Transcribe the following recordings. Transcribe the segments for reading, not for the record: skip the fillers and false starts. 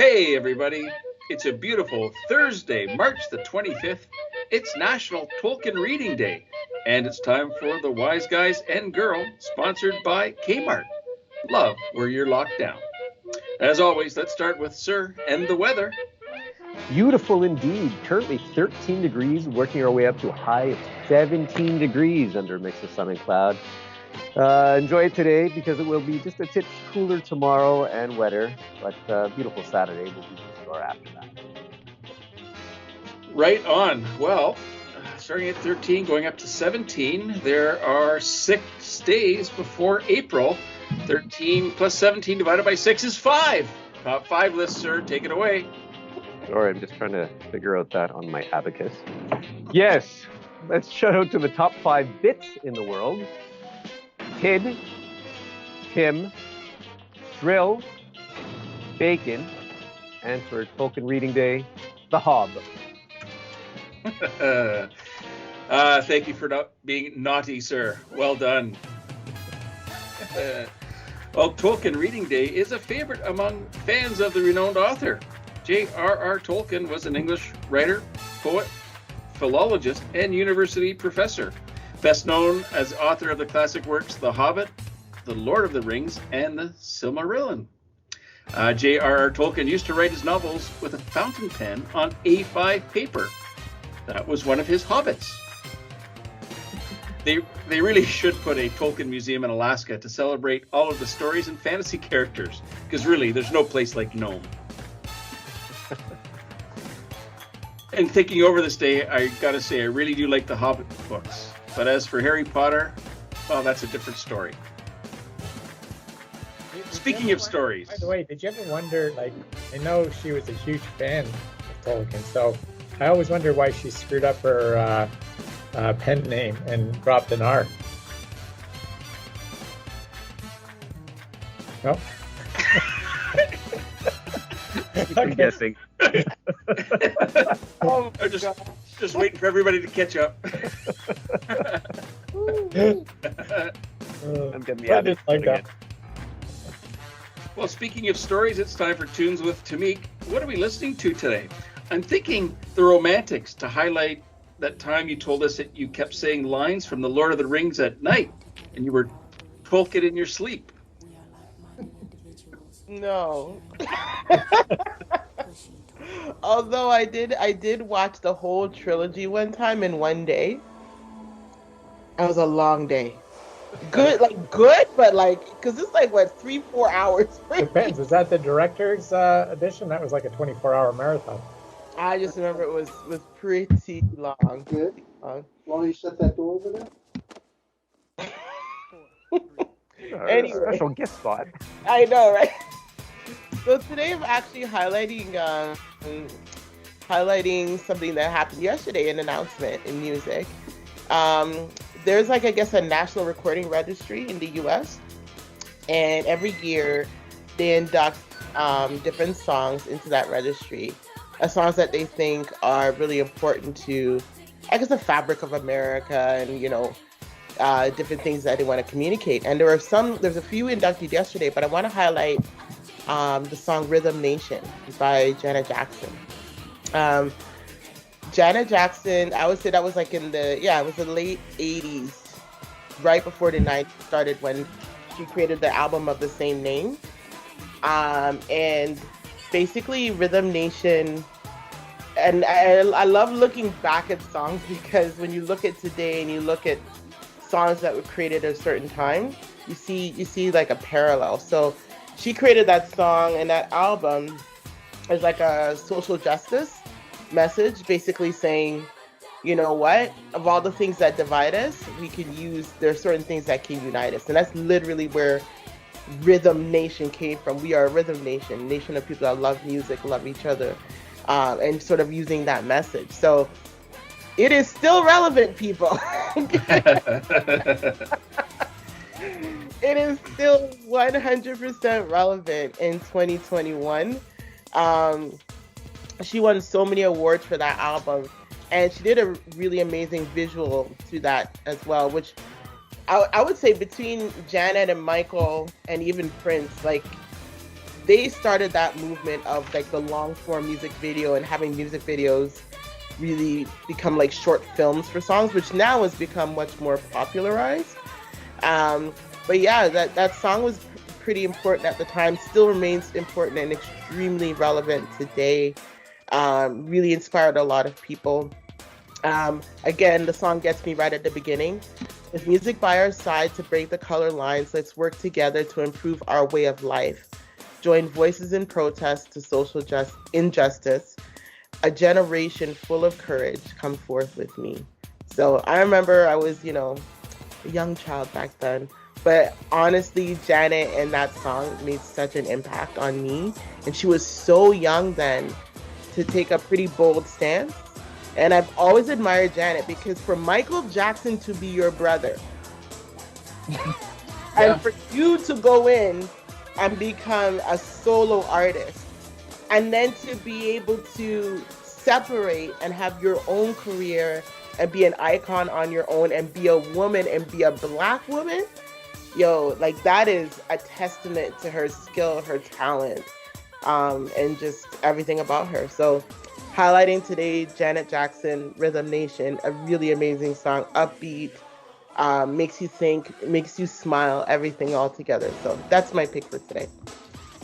Hey everybody, it's a beautiful Thursday, March the 25th. It's National Tolkien Reading Day, and it's time for the Wise Guys and Girl, sponsored by Kmart. Love where you're locked down. As always, let's start with Sir and the weather. Beautiful indeed. Currently 13 degrees, working our way up to a high of 17 degrees under a mix of sun and cloud. Enjoy it today because it will be just a tip cooler tomorrow and wetter, but beautiful Saturday will be in store after that. Right on. Well, starting at 13, going up to 17, there are 6 days before April. 13 plus 17 divided by 6 is 5. Top 5 list, sir. Take it away. Sorry, I'm just trying to figure out that on my abacus. Yes, let's shout out to the top 5 bits in the world. Tid, Tim, Thrill, Bacon, and for Tolkien Reading Day, the Hob. Thank you for not being naughty, sir. Well done. Well, Tolkien Reading Day is a favorite among fans of the renowned author. J.R.R. Tolkien was an English writer, poet, philologist, and university professor. Best known as author of the classic works The Hobbit, The Lord of the Rings, and The Silmarillion. J.R.R. Tolkien used to write his novels with a fountain pen on A5 paper. That was one of his hobbits. They really should put a Tolkien museum in Alaska to celebrate all of the stories and fantasy characters, because really, there's no place like Nome. And thinking over this day, I gotta say, I really do like the Hobbit books. But as for Harry Potter, well, that's a different story. Speaking of stories. By the way, did you ever wonder, like, I know she was a huge fan of Tolkien, so I always wonder why she screwed up her pen name and dropped an R. No? I'm guessing. I'm just waiting for everybody to catch up. I'm getting the edit again. Well, speaking of stories, it's time for Tunes with Tamik. What are we listening to today? I'm thinking The Romantics to highlight that time you told us that you kept saying lines from The Lord of the Rings at night and you were Tolkien in your sleep. No. Although I did watch the whole trilogy one time in one day. It was a long day. Good, but because it's like, what, 3-4 hours? Depends. Is that the director's edition? That was like a 24-hour marathon. I just remember it was pretty long. Good. While you shut that door over there? Anyway. Special gift spot. I know, right? So today I'm actually highlighting something that happened yesterday, an announcement in music. There's I guess a national recording registry in the US, and every year they induct different songs into that registry, songs that they think are really important to, I guess, the fabric of America and, different things that they want to communicate. And there's a few inducted yesterday, but I want to highlight the song Rhythm Nation by Janet Jackson. Janet Jackson, I would say that was it was the late 80s, right before the 90s started, when she created the album of the same name. And basically Rhythm Nation, and I love looking back at songs, because when you look at today and you look at songs that were created at a certain time, you see like a parallel. So she created that song, and that album is like a social justice message, basically saying, you know what, of all the things that divide us, there are certain things that can unite us. And that's literally where Rhythm Nation came from. We are a rhythm nation of people that love music, love each other, and sort of using that message. So it is still relevant, people. It is still 100% relevant in 2021. She won so many awards for that album, and she did a really amazing visual to that as well, which I would say between Janet and Michael and even Prince, they started that movement of like the long form music video and having music videos really become like short films for songs, which now has become much more popularized. But yeah, that song was pretty important at the time, still remains important and extremely relevant today. Really inspired a lot of people. Again, the song gets me right at the beginning. With music by our side to break the color lines, let's work together to improve our way of life. Join voices in protest to social injustice. A generation full of courage, come forth with me. So I remember I was, a young child back then. But honestly, Janet and that song made such an impact on me. And she was so young then to take a pretty bold stance. And I've always admired Janet because for Michael Jackson to be your brother, and for you to go in and become a solo artist, and then to be able to separate and have your own career and be an icon on your own and be a woman and be a Black woman, that is a testament to her skill, her talent, and just everything about her. So highlighting today, Janet Jackson, Rhythm Nation, a really amazing song, upbeat, makes you think, makes you smile, everything all together. So that's my pick for today.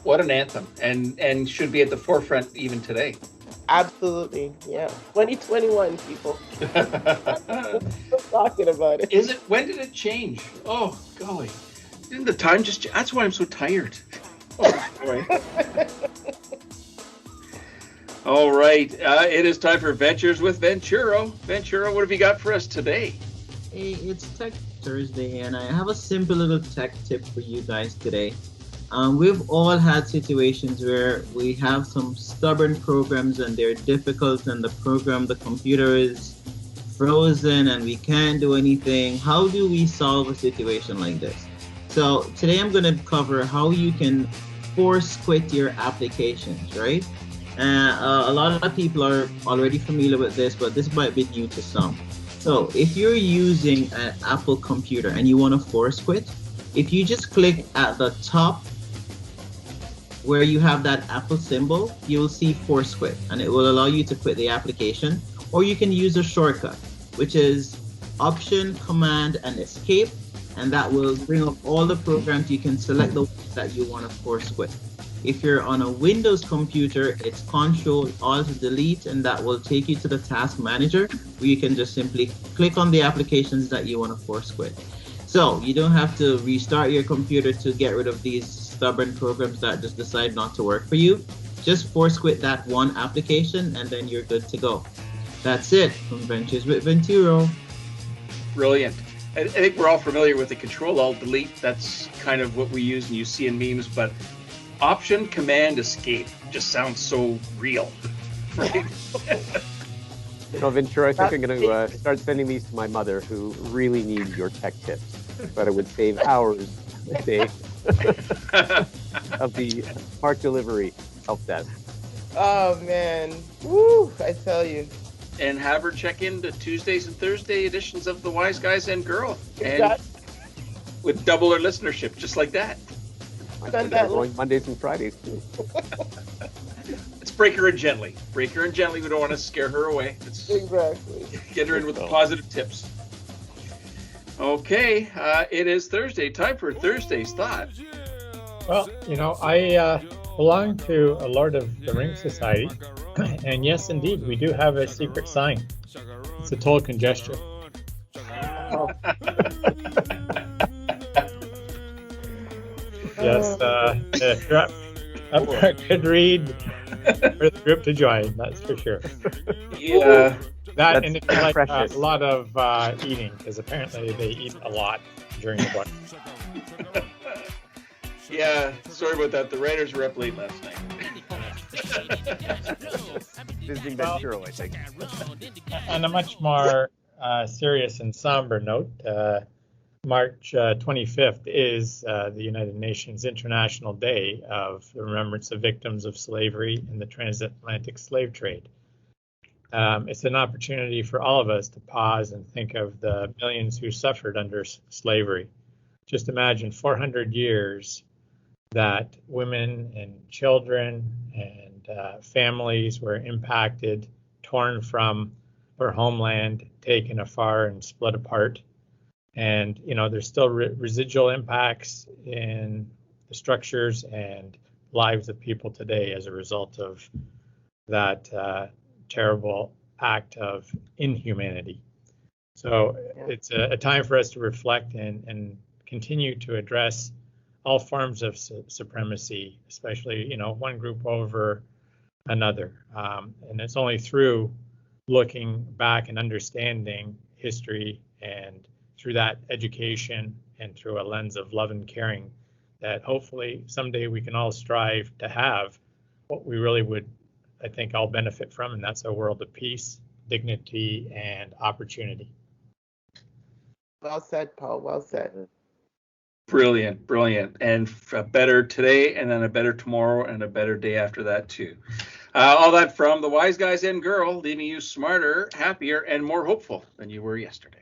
What an anthem, and should be at the forefront even today. Absolutely, yeah. 2021, people. We're talking about it. Is it? When did it change? Oh, golly. Didn't the time just... That's why I'm so tired. Oh, boy. All right. It is time for Ventures with Venturo. Venturo, what have you got for us today? Hey, it's Tech Thursday, and I have a simple little tech tip for you guys today. We've all had situations where we have some stubborn programs and they're difficult, and the computer is frozen and we can't do anything. How do we solve a situation like this? So today I'm going to cover how you can force quit your applications, right? A lot of people are already familiar with this, but this might be new to some. So if you're using an Apple computer and you want to force quit, if you just click at the top where you have that Apple symbol, you will see force quit, and it will allow you to quit the application. Or you can use a shortcut, which is Option, Command, and Escape, and that will bring up all the programs. You can select the ones that you want to force quit. If you're on a Windows computer, it's Control Alt Delete, and that will take you to the Task Manager, where you can just simply click on the applications that you want to force quit. So you don't have to restart your computer to get rid of these stubborn programs that just decide not to work for you. Just force quit that one application and then you're good to go. That's it from Ventures with Venturo. Brilliant. I think we're all familiar with the Control Alt Delete. That's kind of what we use and you see in memes, but Option, Command, Escape just sounds so real. Right? Ventura, I think I'm going to start sending these to my mother, who really needs your tech tips. But it would save hours a day of the smart delivery help desk. Oh, man. Woo, I tell you. And have her check in the Tuesdays and Thursday editions of the Wise Guys and Girl. Exactly. And with double her listenership, just like that. They're going Mondays and Fridays, too. Let's break her in gently. Break her in gently. We don't want to scare her away. Let's Exactly. get her in with the positive tips. Okay, it is Thursday. Time for Thursday's Thought. Well, I belong to a Lord of the Rings society, and yes, indeed, we do have a secret sign. It's a Tolkien gesture. Oh. Yes, if you're up for a good read for the group to join, that's for sure. Yeah. That, and if you like a lot of eating, because apparently they eat a lot during the book. Yeah, sorry about that. The writers were up late last night. Visiting Ventura, I think. On a much more serious and somber note, March 25th is the United Nations International Day of the Remembrance of Victims of Slavery in the Transatlantic Slave Trade. It's an opportunity for all of us to pause and think of the millions who suffered under slavery. Just imagine 400 years that women and children and families were impacted, torn from their homeland, taken afar and split apart. And, there's still residual impacts in the structures and lives of people today as a result of that terrible act of inhumanity. So it's a time for us to reflect and continue to address all forms of supremacy, especially, one group over another. And it's only through looking back and understanding history and through that education and through a lens of love and caring that hopefully someday we can all strive to have what we really would, I think, all benefit from, and that's a world of peace, dignity, and opportunity. Well said, Paul. Well said. Brilliant, brilliant. And a better today, and then a better tomorrow, and a better day after that, too. All that from the Wise Guys and Girl, leaving you smarter, happier, and more hopeful than you were yesterday.